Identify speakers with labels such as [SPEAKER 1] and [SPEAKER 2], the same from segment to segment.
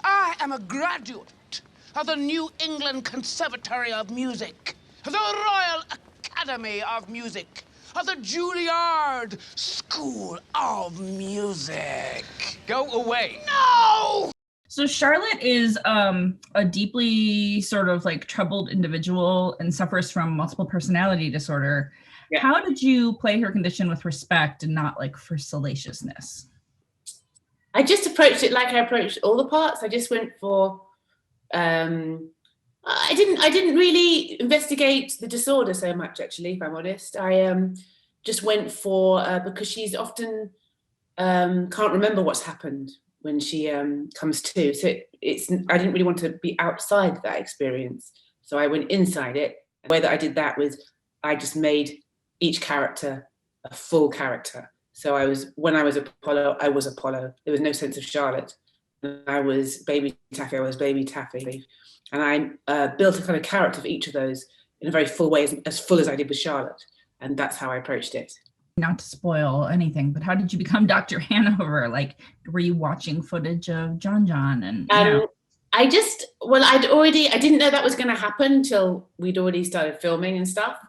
[SPEAKER 1] I am a graduate of the New England Conservatory of Music, the Royal Academy of Music, of the Juilliard School of Music.
[SPEAKER 2] Go away.
[SPEAKER 1] No!
[SPEAKER 3] So Charlotte is a deeply sort of like troubled individual and suffers from multiple personality disorder. Yeah. How did you play her condition with respect and not like for salaciousness?
[SPEAKER 4] I just approached it like I approached all the parts. I just went for, I didn't really investigate the disorder so much, actually, if I'm honest. I just went for, because she's often can't remember what's happened when she comes to. So I didn't really want to be outside that experience. So I went inside it. The way that I did that was I just made each character a full character. So when I was Apollo, I was Apollo. There was no sense of Charlotte. I was baby Taffy, I was baby Taffy. And I built a kind of character for each of those in a very full way, as full as I did with Charlotte. And that's how I approached it.
[SPEAKER 3] Not to spoil anything, but how did you become Dr. Hanover? Like, were you watching footage of John and, you know?
[SPEAKER 4] I didn't know that was going to happen until we'd already started filming and stuff.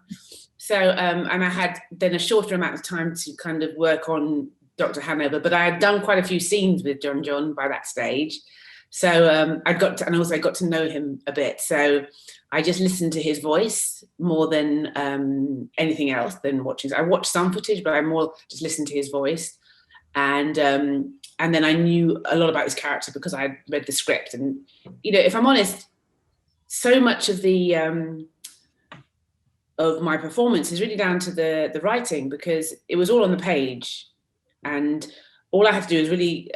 [SPEAKER 4] So, and I had then a shorter amount of time to kind of work on Dr. Hanover, but I had done quite a few scenes with John by that stage. So I got to know him a bit. So I just listened to his voice more than anything else than watching. I watched some footage, but I more just listened to his voice. And then I knew a lot about his character because I had read the script. And, you know, if I'm honest, so much of of my performance is really down to the writing, because it was all on the page. And all I had to do is really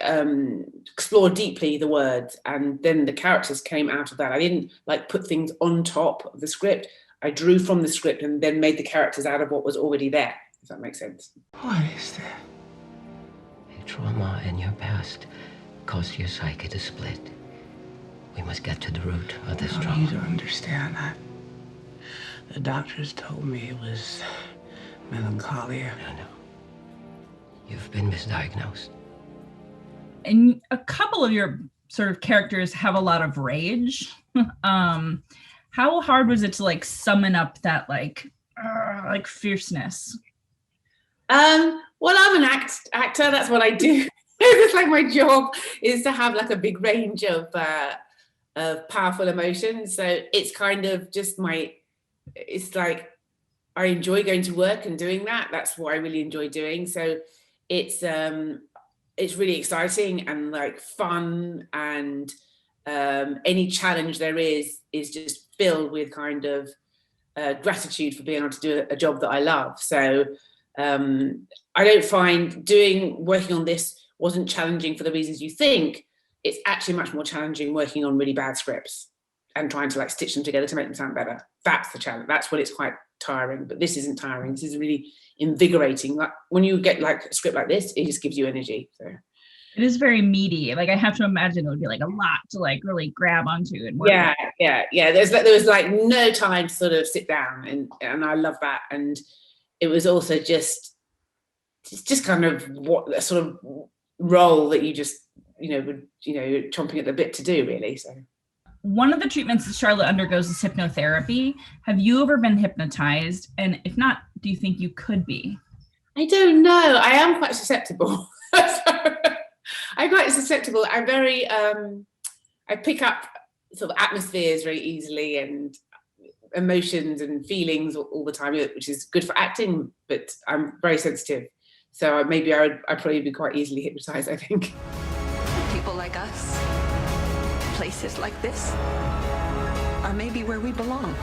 [SPEAKER 4] explore deeply the words, and then the characters came out of that. I didn't like put things on top of the script. I drew from the script and then made the characters out of what was already there, if that makes sense.
[SPEAKER 1] What is that?
[SPEAKER 5] A trauma in your past caused your psyche to split. We must get to the root of this trauma.
[SPEAKER 1] I need to understand that. The doctors told me it was melancholia.
[SPEAKER 5] No. You've been misdiagnosed.
[SPEAKER 3] And a couple of your sort of characters have a lot of rage. How hard was it to like summon up that like fierceness?
[SPEAKER 4] Well, I'm an actor. That's what I do. It's like my job is to have like a big range of powerful emotions. So it's kind of just it's like I enjoy going to work and doing that. That's what I really enjoy doing. So it's really exciting and like fun, and any challenge there is just filled with kind of gratitude for being able to do a job that I love. So I don't find working on this wasn't challenging for the reasons you think. It's actually much more challenging working on really bad scripts and trying to like stitch them together to make them sound better. That's the challenge. That's when it's quite tiring, but this isn't tiring. This is really invigorating. Like when you get like a script like this, it just gives you energy. So
[SPEAKER 3] it is very meaty. Like I have to imagine it would be like a lot to like really grab onto and work.
[SPEAKER 4] Yeah. There was like no time to sort of sit down, and I love that. And it was also just kind of what a sort of role that you just would chomping at the bit to do, really. So
[SPEAKER 3] one of the treatments that Charlotte undergoes is hypnotherapy. Have you ever been hypnotized? And if not, do you think you could be?
[SPEAKER 4] I don't know. I am quite susceptible. I'm quite susceptible. I'm very, I pick up sort of atmospheres very easily and emotions and feelings all the time, which is good for acting, but I'm very sensitive. So maybe I'd probably be quite easily hypnotized, I think.
[SPEAKER 6] People like us, places like this, are maybe where we belong.